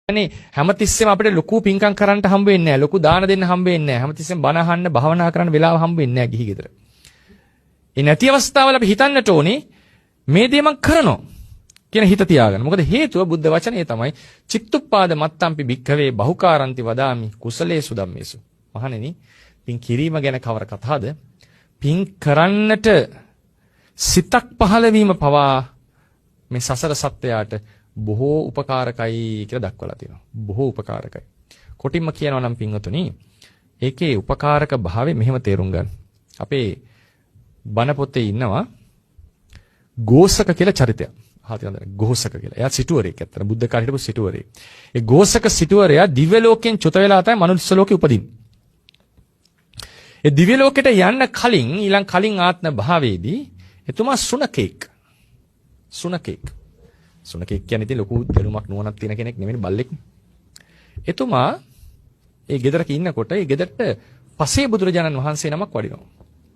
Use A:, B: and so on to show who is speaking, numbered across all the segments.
A: කියන්නේ හැමතිස්සෙම අපිට ලොකු පිංකම් කරන්න හම්බ වෙන්නේ නැහැ. ලොකු දාන දෙන්න හම්බ වෙන්නේ නැහැ. හැමතිස්සෙම බණ අහන්න, භාවනා කරන්න වෙලාව හම්බ වෙන්නේ නැහැ ගිහි ගෙදර. ඒ නැති අවස්ථාවල අපි හිතන්නට ඕනේ මේ දේ මම කරනවා කියන හිත තියාගන්න. මොකද හේතුව බුද්ධ වචනේ තමයි චිත්තුප්පාද මත්තම්පි භික්ඛවේ බහුකාරන්ති වදාමි කුසලේසු ධම්මේසු. මහණෙනි, පින් කිරීම ගැන කවර කතාවද? පින් කරන්නට සිතක් පහළ වීම පවා මේ සසර සත්‍යයට බොහෝ උපකාරකයි කියලා දක්වලා තියෙනවා. බොහෝ උපකාරකයි. කොටින්ම කියනවා නම් පින්වතුනි, ඒකේ උපකාරක භාවය මෙහෙම තේරුම් ගන්න. අපේ බණ පොතේ ඉන්නවා ගෝසක කියලා චරිතයක්. අහලා තියෙනවද? ගෝසක කියලා. එයා සිටුවරයෙක් ඇත්තට. බුද්ධ කාලේ හිටපු සිටුවරයෙක්. ඒ ගෝසක සිටුවරයා දිව්‍ය ලෝකෙන් චුත වෙලා තමයි මනුස්ස ලෝකෙ උපදින්නේ. ඒ දිව්‍ය ලෝකෙට යන්න කලින් ඊළඟ කලින් ආත්ම භාවයේදී එතුමා සුනකෙක්. සුනකෙක් කියන්නේ ඉතින් ලොකු දැනුමක් නුවණක් තියෙන කෙනෙක් නෙමෙයි, බල්ලෙක්. එතුමා ඒ ගෙදරක ඉන්නකොට ඒ ගෙදරට පසේ බුදුරජාණන් වහන්සේ නමක් වඩිනවා.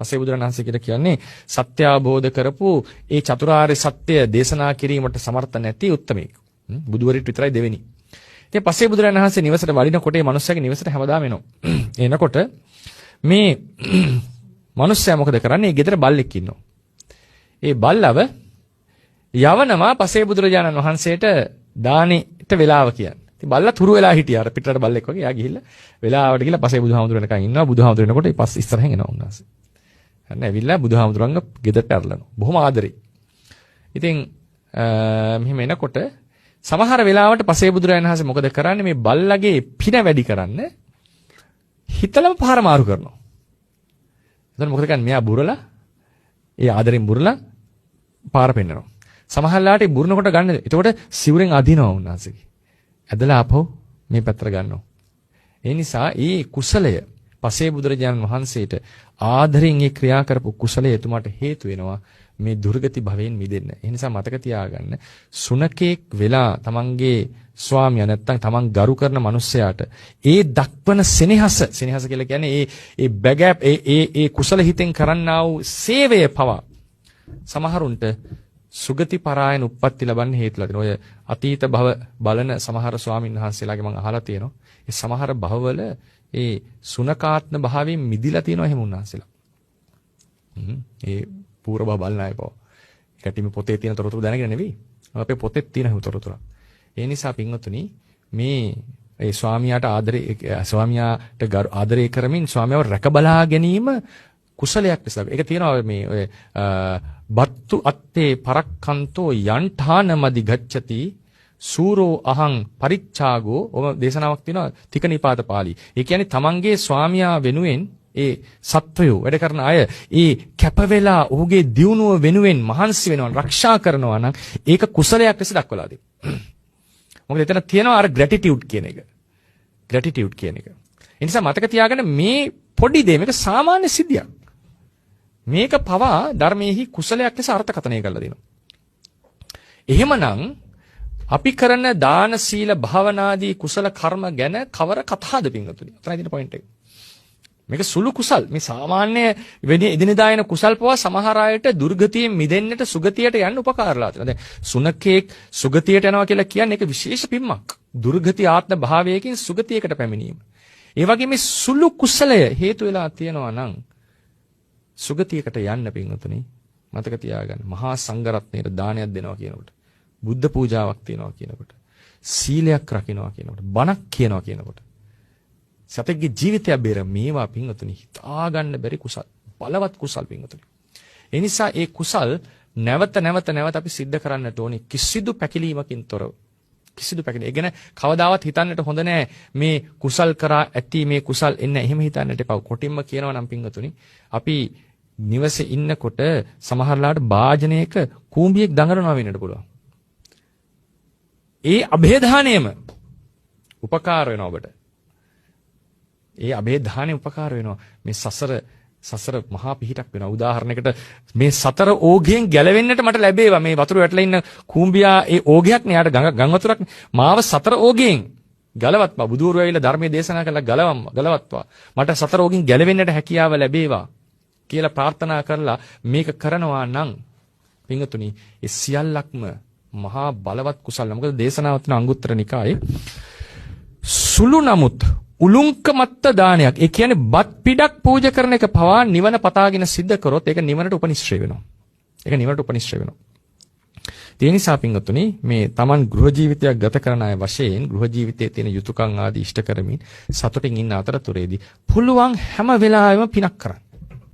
A: පසේ බුදුරජාණන් වහන්සේ කියලා කියන්නේ සත්‍ය අවබෝධ කරපු ඒ චතුරාර්ය සත්‍ය දේශනා කිරීමට සමර්ථ නැති උත්තමයෙක්. බුදුවරිට විතරයි දෙවෙනි. ඉතින් පසේ බුදුරජාණන් වහන්සේ නිවසට වඩිනකොට ඒ මනුස්සයාගේ නිවසට හැමදාම එනවා. එනකොට මේ මනුස්සයා මොකද කරන්නේ? ඒ ගෙදර බල්ලෙක් ඉන්නවා. ඒ බල්ලව යවනවා පසේ බුදුරජාණන් වහන්සේට දානෙට වෙලාව කියන්නේ. ඉතින් බල්ලා තුරු වෙලා හිටියා. අර පිටරට බල්ලෙක් වගේ. එයා ගිහිල්ලා වෙලාවට ගිහිල්ලා පසේ බුදුහාමුදුරනකන් ඉන්නවා. බුදුහාමුදුරනකොට ඒ පස් ඉස්සරහින් එනවා උන්වහන්සේ. හරි ඇවිල්ලා බුදුහාමුදුරන්ග ගෙදරට අරලනවා. බොහොම ආදරේ. ඉතින් මෙහෙම එනකොට සමහර වෙලාවට පසේ බුදුරජාණන් වහන්සේ මොකද කරන්නේ? මේ බල්ලගේ පින වැඩි කරන්න හිතලම පහර මාරු කරනවා. එතන මොකද කරන්නේ? මෙයා බුරලා ඒ ආදරෙන් බුරලා පාර පෙන්නනවා. සමහරලාට ඒ බුරනකොට ගන්න. එතකොට සිවුරෙන් අදිනවා උන්වහන්සේගේ. ඇදලා ආපහු මේ පැත්තට ගන්නවා. ඒ නිසා ඒ කුසලය පසේ බුදුරජාණන් වහන්සේට ආදරෙන් ඒ ක්‍රියා කරපු කුසලය එතුමාට හේතු වෙනවා මේ දුර්ගති භවයෙන් මිදෙන්න. ඒ නිසා මතක තියාගන්න, සුනකෙක් වෙලා තමන්ගේ ස්වාමියා නැත්තම් තමන් ගරු කරන මිනිස්සයාට ඒ දක්වන සෙනෙහස කියලා කියන්නේ ඒ බැගෑප් ඒ කුසල හිතෙන් කරන්නා වූ සේවය පවා සමහරුන්ට සුගති පරායන උප්පත්ති ලබන්න හේතුලා තියෙනවා. ඔය අතීත භව බලන සමහර ස්වාමීන් වහන්සේලාගේ මම අහලා තියෙනවා. ඒ සමහර භවවල ඒ සුනකාත්ම භාවයෙන් මිදිලා තියෙනවා එහෙම උන්වහන්සේලා. ඒ පූර්ව භව බලන අය පව. ඒකට මේ පොතේ තියෙන තොරතුරු දැනගෙන නෙවෙයි. අපේ පොතේ තියෙන තොරතුරු. ඒ නිසා පින්වතුනි, මේ ඒ ස්වාමියාට ආදරය කරමින් ස්වාමියාව රැකබලා ගැනීම කුසලයක් නිසා. ඒක තියෙනවා මේ ඔය බත්තු අත්තේ පරක්කන්තෝ යන්ඨානමදි ගච්ඡති සූරෝ අහං පරිච්ඡාගෝ. ඔබ දේශනාවක් තියෙනවා තිකනිපාත පාළි. ඒ කියන්නේ තමන්ගේ ස්වාමියා වෙනුවෙන් ඒ සත්වයෝ වැඩ කරන අය ඒ කැප වෙලා ඔහුගේ දියුණුව වෙනුවෙන් මහන්සි වෙනවා, ආරක්ෂා කරනවා නම් ඒක කුසලයක් ලෙස දක්වලා දෙනවා. මොකද එතන තියෙනවා අර ග්‍රැටිටියුඩ් කියන එක. ඒ නිසා මතක තියාගන්න, මේ පොඩි දේ මේක සාමාන්‍ය සිද්ධියක්. මේක පවා ධර්මයේහි කුසලයක් ලෙස අර්ථකථනය කරලා දෙනවා. එහෙමනම් අපි කරන දාන සීල භාවනාදී කුසල කර්ම ගැන කවර කතාවද පින්වතුනි? අතනයි තියෙන පොයින්ට් එක. මේක සුළු කුසල්. මේ සාමාන්‍ය එදිනෙදා එන කුසල් පවා සමහර අයට දුර්ගතියෙන් මිදෙන්නට සුගතියට යන්න උපකාරලා තියෙනවා. දැන් සුනකෙක් සුගතියට යනවා කියලා කියන්නේ ඒක විශේෂ පිම්මක්. දුර්ගති ආත්ම භාවයකින් සුගතියකට පැමිණීම. ඒ වගේ මේ සුළු කුසලය හේතු වෙලා තියෙනවා නම් සුගතියකට යන්න පින්වතුනි මතක තියාගන්න. මහා සංඝරත්නයට දානයක් දෙනවා කියනකොට, බුද්ධ පූජාවක් තියනවා කියනකොට, සීලයක් රකින්නවා කියනකොට, බණක් කියනවා කියනකොට, සතෙක්ගේ ජීවිතය බේර මේවා පින්වතුනි හිතා ගන්න බැරි කුසල්, බලවත් කුසල් පින්වතුනි. ඒ නිසා ඒ කුසල් නැවත අපි සිද්ධ කරන්නට ඕනේ කිසිදු පැකිලීමකින් තොරව. ඒ ගැන කවදාවත් හිතන්නට හොඳ නෑ. මේ කුසල් කරා ඇති, මේ කුසල් එන්නේ එහෙම හිතන්නට එපා. කොටින්ම කියනවා නම් පින්වතුනි, අපි නිවසේ ඉන්නකොට සමහරලාට භාජනයක කූඹියෙක් දඟලනවා වෙන්නට පුළුවන්. ඒ અભේධානයම උපකාර වෙනවා ඔබට. ඒ અભේධානය උපකාර වෙනවා. මේ සසර මහා පිහිටක් වෙනවා. උදාහරණයකට මේ සතර ඕගයෙන් ගැලවෙන්නට මට ලැබේවා. මේ වතුර වැටලා ඉන්න කූඹියා ඒ ඕගයක් නේ. යාට ගම් වතුරක් නේ. මාව සතර ඕගයෙන් ගලවත්වා. බුදුවරු ඇවිල්ලා ධර්මයේ දේශනා කළා ගලවත්වා. මට සතර ඕගයෙන් ගැලවෙන්නට හැකියාව ලැබේවා කියලා ප්‍රාර්ථනා කරලා මේක කරනවා නම් පින්වතුනි, ඒ සියල්ලක්ම මහා බලවත් කුසල. මොකද දේශනාවත් අංගුත්තර නිකායේ සුළු නමුත් උලුංකමත්ත දානයක්. ඒ කියන්නේ බත් පිඩක් පූජා කරන එක පවා නිවන පතාගෙන සිද්ධ කරොත් ඒක නිවනට උපනිශ්‍රේ වෙනවා. ඒක නිවනට උපනිශ්‍රේ වෙනවා. ඒ නිසා පින්වතුනි මේ Taman ගෘහ ජීවිතයක් ගත කරන අය වශයෙන් ගෘහ ජීවිතයේ තියෙන යුතුයකම් ආදී ඉෂ්ට කරමින් සතුටින් ඉන්න අතරතුරේදී පුළුවන් හැම වෙලාවෙම පිනක් කරන්න.